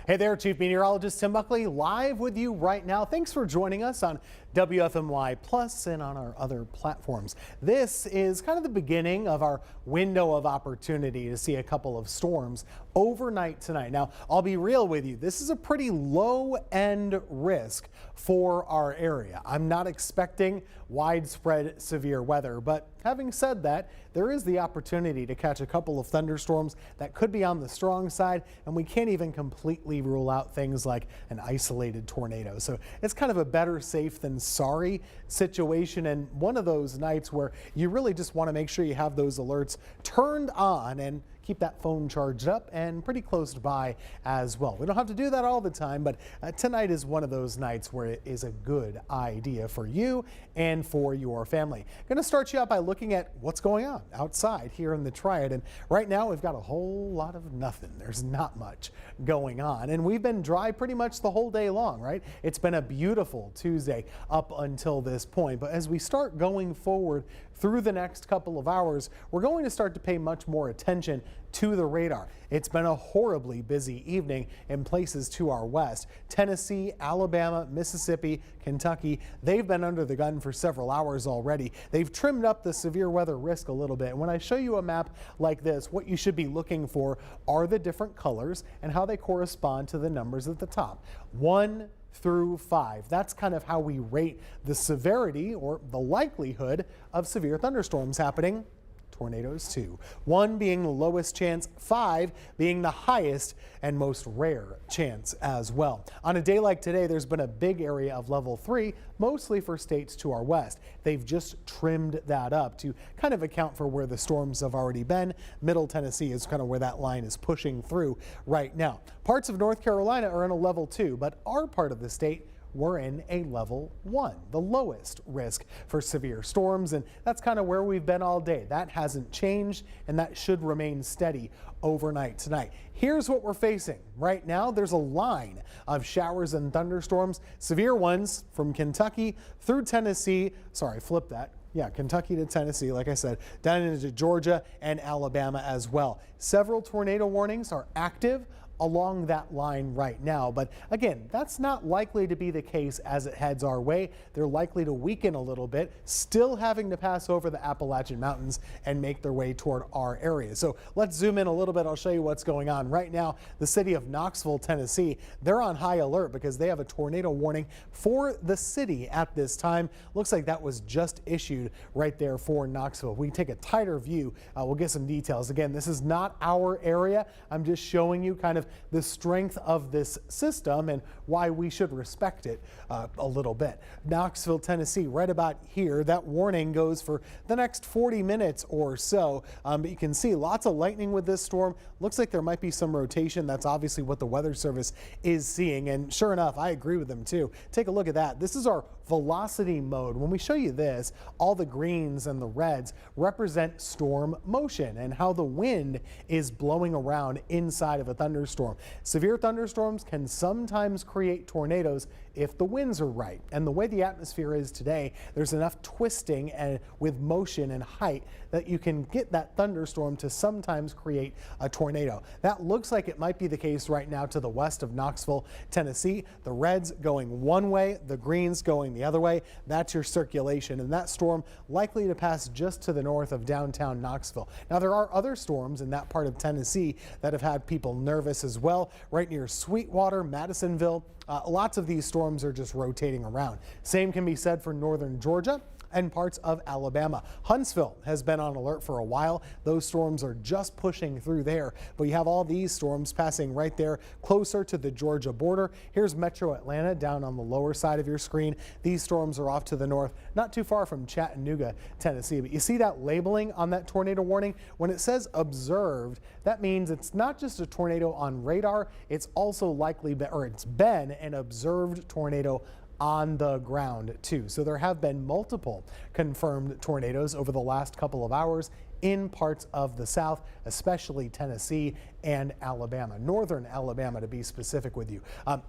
Hey there, Chief Meteorologist Tim Buckley, live with you right now. Thanks for joining us on WFMY Plus and on our other platforms. This is kind of the beginning of our window of opportunity to see a couple of storms overnight tonight. Now, I'll be real with you. This is a pretty low-end risk for our area. I'm not expecting widespread severe weather, but having said that, there is the opportunity to catch a couple of thunderstorms that could be on the strong side, and we can't even completely rule out things like an isolated tornado. So it's kind of a better safe than sorry situation, and one of those nights where you really just want to make sure you have those alerts turned on and keep that phone charged up and pretty close by as well. We don't have to do that all the time, but tonight is one of those nights where it is a good idea for you and for your family. Going to start you out by looking at what's going on outside here in the Triad, and right now we've got a whole lot of nothing. There's not much going on, and we've been dry pretty much the whole day long, right? It's been a beautiful Tuesday up until this point, but as we start going forward through the next couple of hours, we're going to start to pay much more attention to the radar. It's been a horribly busy evening in places to our west. Tennessee, Alabama, Mississippi, Kentucky, they've been under the gun for several hours already. They've trimmed up the severe weather risk a little bit. When I show you a map like this, what you should be looking for are the different colors and how they correspond to the numbers at the top. 1 through 5. That's kind of how we rate the severity or the likelihood of severe thunderstorms happening. Tornadoes 2. 1 being the lowest chance, 5 being the highest and most rare chance as well. On a day like today, there's been a big area of level 3, mostly for states to our west. They've just trimmed that up to kind of account for where the storms have already been. Middle Tennessee is kind of where that line is pushing through right now. Parts of North Carolina are in a level 2, but our part of the state, we're in a level 1, the lowest risk for severe storms, and that's kind of where we've been all day. That hasn't changed, and that should remain steady overnight tonight. Here's what we're facing. Right now, there's a line of showers and thunderstorms, severe ones from Kentucky through Tennessee. Sorry, flip that. Yeah, Kentucky to Tennessee, like I said, down into Georgia and Alabama as well. Several tornado warnings are active along that line right now. But again, that's not likely to be the case as it heads our way. They're likely to weaken a little bit, still having to pass over the Appalachian Mountains and make their way toward our area. So let's zoom in a little bit. I'll show you what's going on. Right now, the city of Knoxville, Tennessee, they're on high alert because they have a tornado warning for the city at this time. Looks like that was just issued right there for Knoxville. We can take a tighter view. We'll get some details. Again, this is not our area. I'm just showing you kind of the strength of this system and why we should respect it a little bit. Knoxville, Tennessee, right about here. That warning goes for the next 40 minutes or so. But you can see lots of lightning with this storm. Looks like there might be some rotation. That's obviously what the Weather Service is seeing. And sure enough, I agree with them too. Take a look at that. This is our velocity mode. When we show you this, all the greens and the reds represent storm motion and how the wind is blowing around inside of a thunderstorm. Severe thunderstorms can sometimes create tornadoes if the winds are right. And the way the atmosphere is today, there's enough twisting and with motion and height that you can get that thunderstorm to sometimes create a tornado. That looks like it might be the case right now to the west of Knoxville, Tennessee. The reds going one way, the greens going the other way. That's your circulation, and that storm likely to pass just to the north of downtown Knoxville. Now, there are other storms in that part of Tennessee that have had people nervous as well, right near Sweetwater, Madisonville. Lots of these storms are just rotating around. Same can be said for northern Georgia and parts of Alabama. Huntsville has been on alert for a while. Those storms are just pushing through there, but you have all these storms passing right there closer to the Georgia border. Here's Metro Atlanta down on the lower side of your screen. These storms are off to the north, not too far from Chattanooga, Tennessee. But you see that labeling on that tornado warning? When it says observed, that means it's not just a tornado on radar, it's also likely, or it's been an observed tornado on the ground too. So there have been multiple confirmed tornadoes over the last couple of hours in parts of the South, especially Tennessee and Alabama, northern Alabama to be specific with you.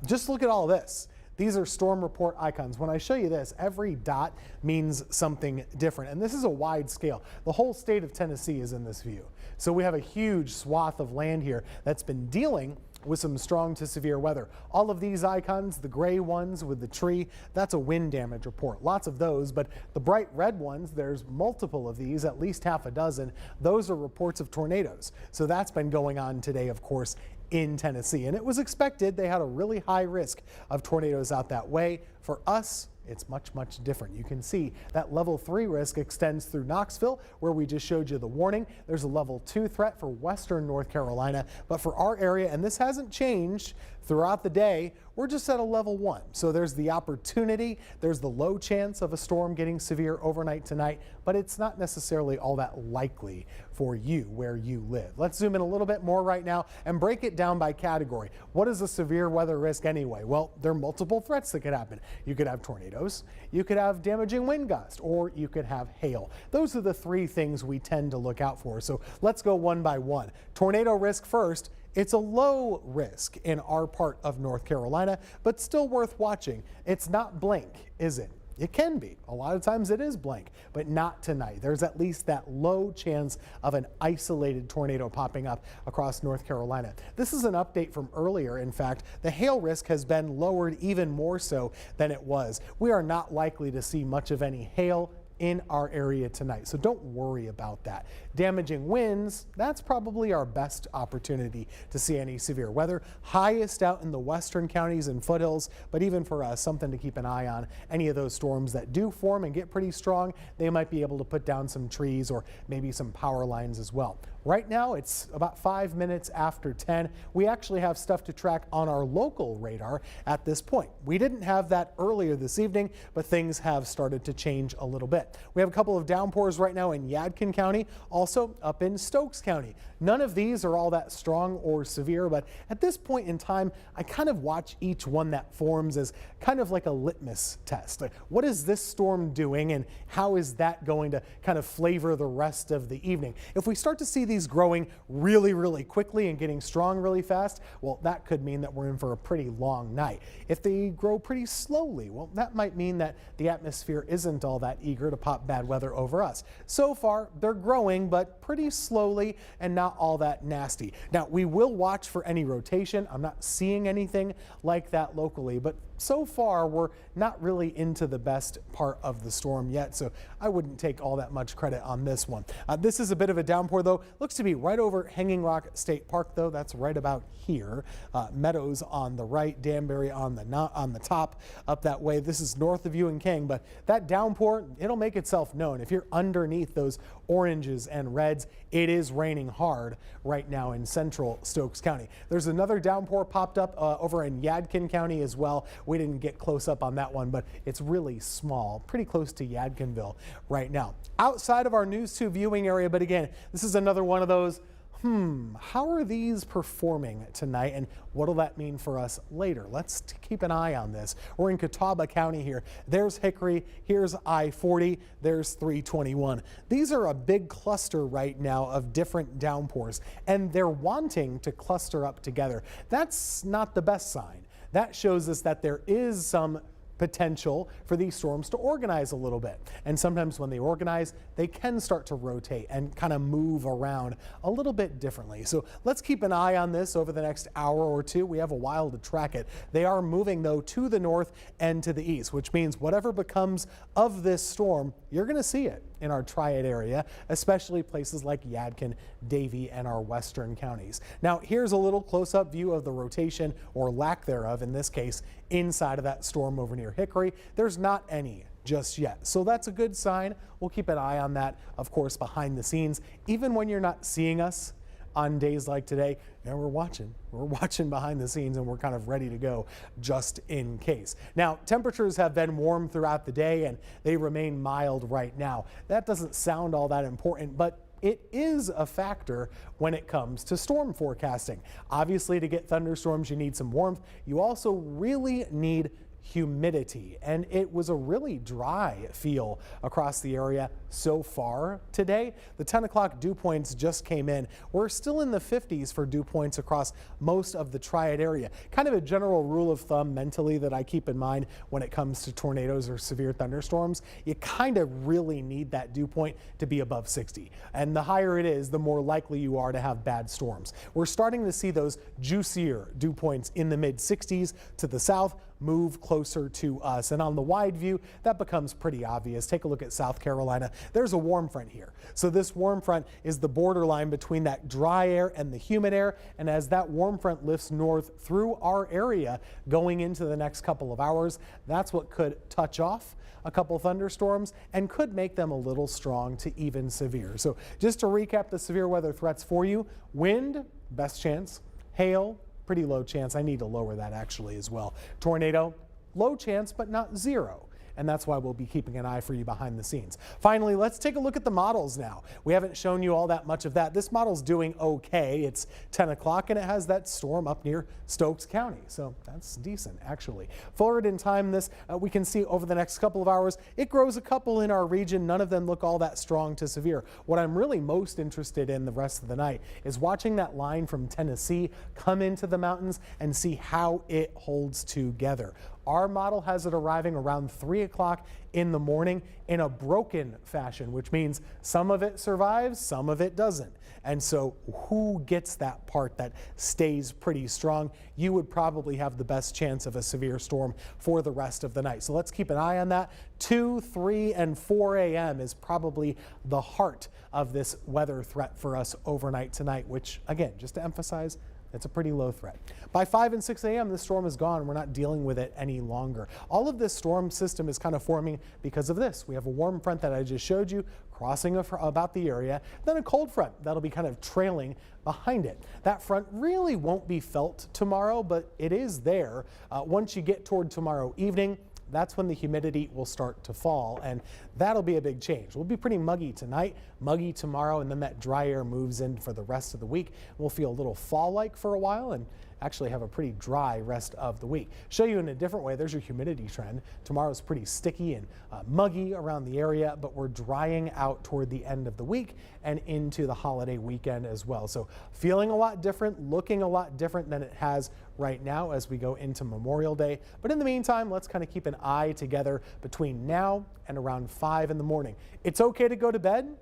Just look at all this. These are storm report icons. When I show you this, every dot means something different. And this is a wide scale. The whole state of Tennessee is in this view. So we have a huge swath of land here that's been dealing with some strong to severe weather. All of these icons, the gray ones with the tree, that's a wind damage report. Lots of those, but the bright red ones, there's multiple of these, at least half a dozen. Those are reports of tornadoes. So that's been going on today, of course, in Tennessee. And it was expected. They had a really high risk of tornadoes out that way. For us, it's much, much different. You can see that level 3 risk extends through Knoxville, where we just showed you the warning. There's a level 2 threat for western North Carolina, but for our area, and this hasn't changed throughout the day, we're just at a level 1. So there's the opportunity, there's the low chance of a storm getting severe overnight tonight, but it's not necessarily all that likely for you where you live. Let's zoom in a little bit more right now and break it down by category. What is a severe weather risk anyway? Well, there are multiple threats that could happen. You could have tornadoes, you could have damaging wind gusts, or you could have hail. Those are the 3 things we tend to look out for. So let's go one by one. Tornado risk first. It's a low risk in our part of North Carolina, but still worth watching. It's not blank, is it? It can be. A lot of times it is blank, but not tonight. There's at least that low chance of an isolated tornado popping up across North Carolina. This is an update from earlier. In fact, the hail risk has been lowered even more so than it was. We are not likely to see much of any hail in our area tonight, so don't worry about that. Damaging winds, that's probably our best opportunity to see any severe weather. Highest out in the western counties and foothills, but even for us, something to keep an eye on. Any of those storms that do form and get pretty strong, they might be able to put down some trees or maybe some power lines as well. Right now, it's about 5 minutes after 10. We actually have stuff to track on our local radar at this point. We didn't have that earlier this evening, but things have started to change a little bit. We have a couple of downpours right now in Yadkin County, also up in Stokes County. None of these are all that strong or severe, but at this point in time, I kind of watch each one that forms as kind of like a litmus test. Like, what is this storm doing and how is that going to kind of flavor the rest of the evening? If we start to see these growing really, really quickly and getting strong really fast, well, that could mean that we're in for a pretty long night. If they grow pretty slowly, well, that might mean that the atmosphere isn't all that eager to pop bad weather over us. So far, they're growing, but pretty slowly and not all that nasty. Now, we will watch for any rotation. I'm not seeing anything like that locally, but so far we're not really into the best part of the storm yet, so I wouldn't take all that much credit on this one. This is a bit of a downpour though. Looks to be right over Hanging Rock State Park though. That's right about here. Meadows on the right, Danbury on the top up that way. This is north of you and King, but that downpour, it'll make itself known. If you're underneath those oranges and reds, it is raining hard right now in central Stokes County. There's another downpour popped up over in Yadkin County as well. We didn't get close up on that one, but it's really small, pretty close to Yadkinville right now. Outside of our News 2 viewing area, but again, this is another one of those, how are these performing tonight and what will that mean for us later? Let's keep an eye on this. We're in Catawba County here. There's Hickory, here's I-40, there's 321. These are a big cluster right now of different downpours and they're wanting to cluster up together. That's not the best sign. That shows us that there is some potential for these storms to organize a little bit. And sometimes when they organize, they can start to rotate and kind of move around a little bit differently. So let's keep an eye on this over the next hour or two. We have a while to track it. They are moving though to the north and to the east, which means whatever becomes of this storm, you're going to see it in our Triad area, especially places like Yadkin, Davie, and our western counties. Now, here's a little close-up view of the rotation, or lack thereof in this case, inside of that storm over near Hickory. There's not any just yet, so that's a good sign. We'll keep an eye on that, of course, behind the scenes. Even when you're not seeing us on days like today, we're watching behind the scenes and we're kind of ready to go just in case. Now, temperatures have been warm throughout the day and they remain mild right now. That doesn't sound all that important, but it is a factor when it comes to storm forecasting. Obviously, to get thunderstorms, you need some warmth. You also really need humidity, and it was a really dry feel across the area so far today. The 10 o'clock dew points just came in. We're still in the 50s for dew points across most of the Triad area. Kind of a general rule of thumb mentally that I keep in mind when it comes to tornadoes or severe thunderstorms. You kind of really need that dew point to be above 60. And the higher it is, the more likely you are to have bad storms. We're starting to see those juicier dew points in the mid 60s to the south move closer to us. And on the wide view, that becomes pretty obvious. Take a look at South Carolina. There's a warm front here. So this warm front is the borderline between that dry air and the humid air. And as that warm front lifts north through our area going into the next couple of hours, that's what could touch off a couple thunderstorms and could make them a little strong to even severe. So just to recap the severe weather threats for you: wind, best chance; hail, pretty low chance. I need to lower that actually as well. Tornado, low chance, but not zero. And that's why we'll be keeping an eye for you behind the scenes. Finally, let's take a look at the models now. We haven't shown you all that much of that. This model's doing okay. It's 10 o'clock and it has that storm up near Stokes County. So that's decent, actually. Forward in time, this we can see over the next couple of hours, it grows a couple in our region. None of them look all that strong to severe. What I'm really most interested in the rest of the night is watching that line from Tennessee come into the mountains and see how it holds together. Our model has it arriving around 3 o'clock in the morning in a broken fashion, which means some of it survives, some of it doesn't. And so who gets that part that stays pretty strong? You would probably have the best chance of a severe storm for the rest of the night. So let's keep an eye on that. 2, 3, and 4 a.m. is probably the heart of this weather threat for us overnight tonight, which, again, just to emphasize, it's a pretty low threat. By 5 and 6 a.m., the storm is gone. We're not dealing with it any longer. All of this storm system is kind of forming because of this. We have a warm front that I just showed you crossing about the area, then a cold front that'll be kind of trailing behind it. That front really won't be felt tomorrow, but it is there. Once you get toward tomorrow evening, that's when the humidity will start to fall, and that'll be a big change. We'll be pretty muggy tonight, muggy tomorrow, and then that dry air moves in for the rest of the week. We'll feel a little fall-like for a while and actually have a pretty dry rest of the week. Show you in a different way, there's your humidity trend. Tomorrow's pretty sticky and muggy around the area, but we're drying out toward the end of the week and into the holiday weekend as well. So feeling a lot different, looking a lot different than it has right now as we go into Memorial Day. But in the meantime, let's kind of keep an eye together between now and around 5 in the morning. It's okay to go to bed.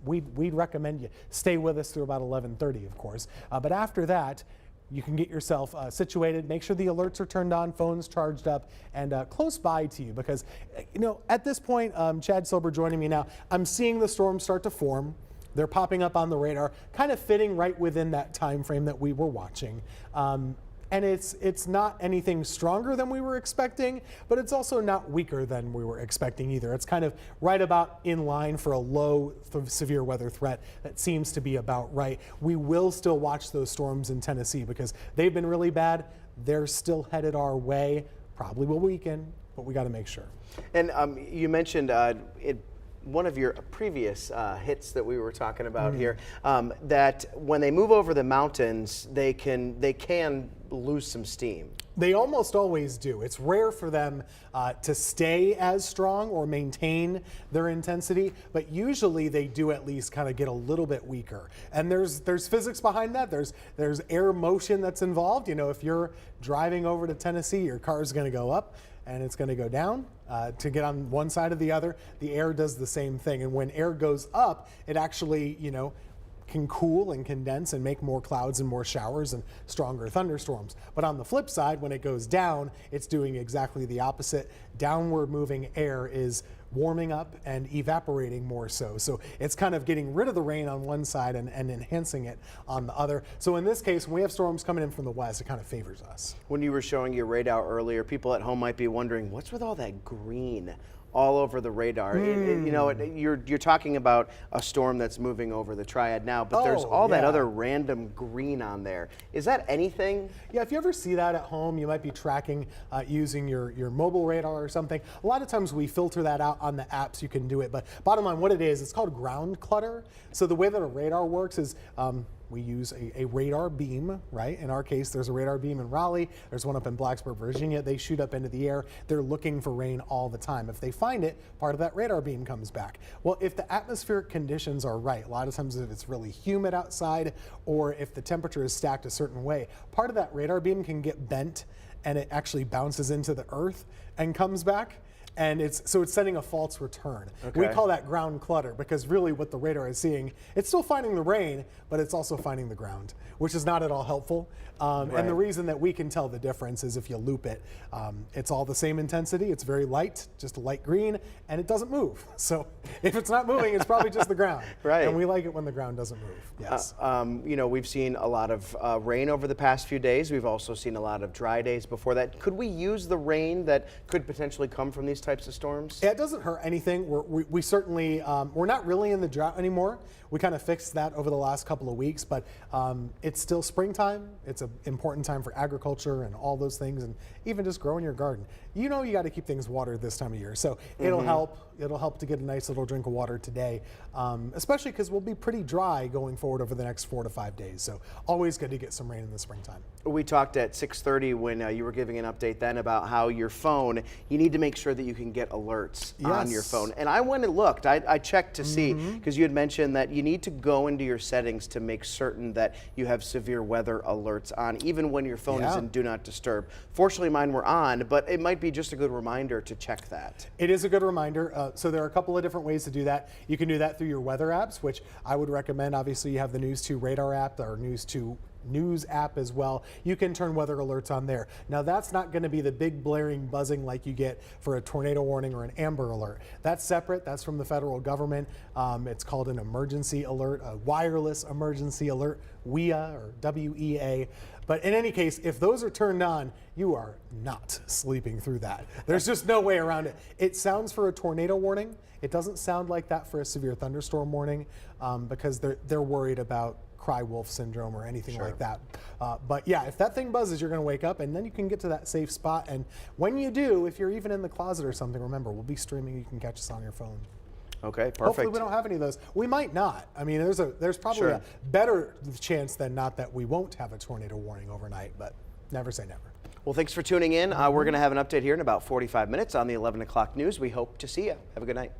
We'd recommend you stay with us through about 11:30, of course. But after that, you can get yourself situated, make sure the alerts are turned on, phones charged up, and close by to you, because, you know, at this point, Chad Silber joining me now, I'm seeing the storms start to form. They're popping up on the radar, kind of fitting right within that time frame that we were watching. And it's not anything stronger than we were expecting, but it's also not weaker than we were expecting either. It's kind of right about in line for a low severe weather threat that seems to be about right. We will still watch those storms in Tennessee because they've been really bad. They're still headed our way. Probably will weaken, but we got to make sure. And you mentioned one of your previous hits that we were talking about here, that when they move over the mountains, they can lose some steam. They almost always do. It's rare for them to stay as strong or maintain their intensity, but usually they do at least kind of get a little bit weaker. And there's physics behind that. There's air motion that's involved. You know, if you're driving over to Tennessee, your car is going to go up and it's going to go down to get on one side or the other. The air does the same thing. And when air goes up, it actually, you know, can cool and condense and make more clouds and more showers and stronger thunderstorms. But on the flip side, when it goes down, it's doing exactly the opposite. Downward moving air is warming up and evaporating more so. So it's kind of getting rid of the rain on one side and enhancing it on the other. So in this case, when we have storms coming in from the west, it kind of favors us. When you were showing your radar earlier, people at home might be wondering, what's with all that green all over the radar? You know, you're talking about a storm that's moving over the Triad now, but there's all that other random green on there. Is that anything? Yeah, if you ever see that at home, you might be tracking using your mobile radar or something. A lot of times we filter that out on the apps. You can do it, but bottom line, what it is, it's called ground clutter. So the way that a radar works is we use a radar beam, right? In our case, there's a radar beam in Raleigh. There's one up in Blacksburg, Virginia. They shoot up into the air. They're looking for rain all the time. If they find it, part of that radar beam comes back. Well, if the atmospheric conditions are right, a lot of times if it's really humid outside or if the temperature is stacked a certain way, part of that radar beam can get bent and it actually bounces into the earth and comes back. And it's sending a false return. Okay. We call that ground clutter because really what the radar is seeing, it's still finding the rain, but it's also finding the ground, which is not at all helpful. And the reason that we can tell the difference is if you loop it, it's all the same intensity. It's very light, just a light green, and it doesn't move. So if it's not moving, it's probably just the ground. Right. And we like it when the ground doesn't move. Yes. You know, we've seen a lot of rain over the past few days. We've also seen a lot of dry days before that. Could we use the rain that could potentially come from these types of storms? Yeah, it doesn't hurt anything. We certainly, we're not really in the drought anymore. We kind of fixed that over the last couple of weeks, but it's still springtime. It's an important time for agriculture and all those things, and even just growing your garden. You know you got to keep things watered this time of year, so it'll help. It'll help to get a nice little drink of water today, especially because we'll be pretty dry going forward over the next 4 to 5 days. So always good to get some rain in the springtime. We talked at 6:30 when you were giving an update then about how your phone, you need to make sure that you can get alerts on your phone. And I went and looked. I checked to see, because you had mentioned that you need to go into your settings to make certain that you have severe weather alerts on, even when your phone is in Do Not Disturb. Fortunately, mine were on, but it might be just a good reminder to check that. It is a good reminder. So there are a couple of different ways to do that. You can do that through your weather apps, which I would recommend. Obviously, you have the News 2 radar app, or News 2 News app as well. You can turn weather alerts on there. Now that's not going to be the big blaring buzzing like you get for a tornado warning or an amber alert. That's separate. That's from the federal government. It's called an emergency alert, a wireless emergency alert, WEA or WEA. But in any case, if those are turned on, you are not sleeping through that. There's just no way around it. It sounds for a tornado warning. It doesn't sound like that for a severe thunderstorm warning because they're worried about cry wolf syndrome or anything like that. But yeah, if that thing buzzes, you're going to wake up and then you can get to that safe spot. And when you do, if you're even in the closet or something, remember, we'll be streaming. You can catch us on your phone. Okay, perfect. Hopefully we don't have any of those. We might not. I mean, there's probably a better chance than not that we won't have a tornado warning overnight, but never say never. Well, thanks for tuning in. We're going to have an update here in about 45 minutes on the 11 o'clock news. We hope to see you. Have a good night.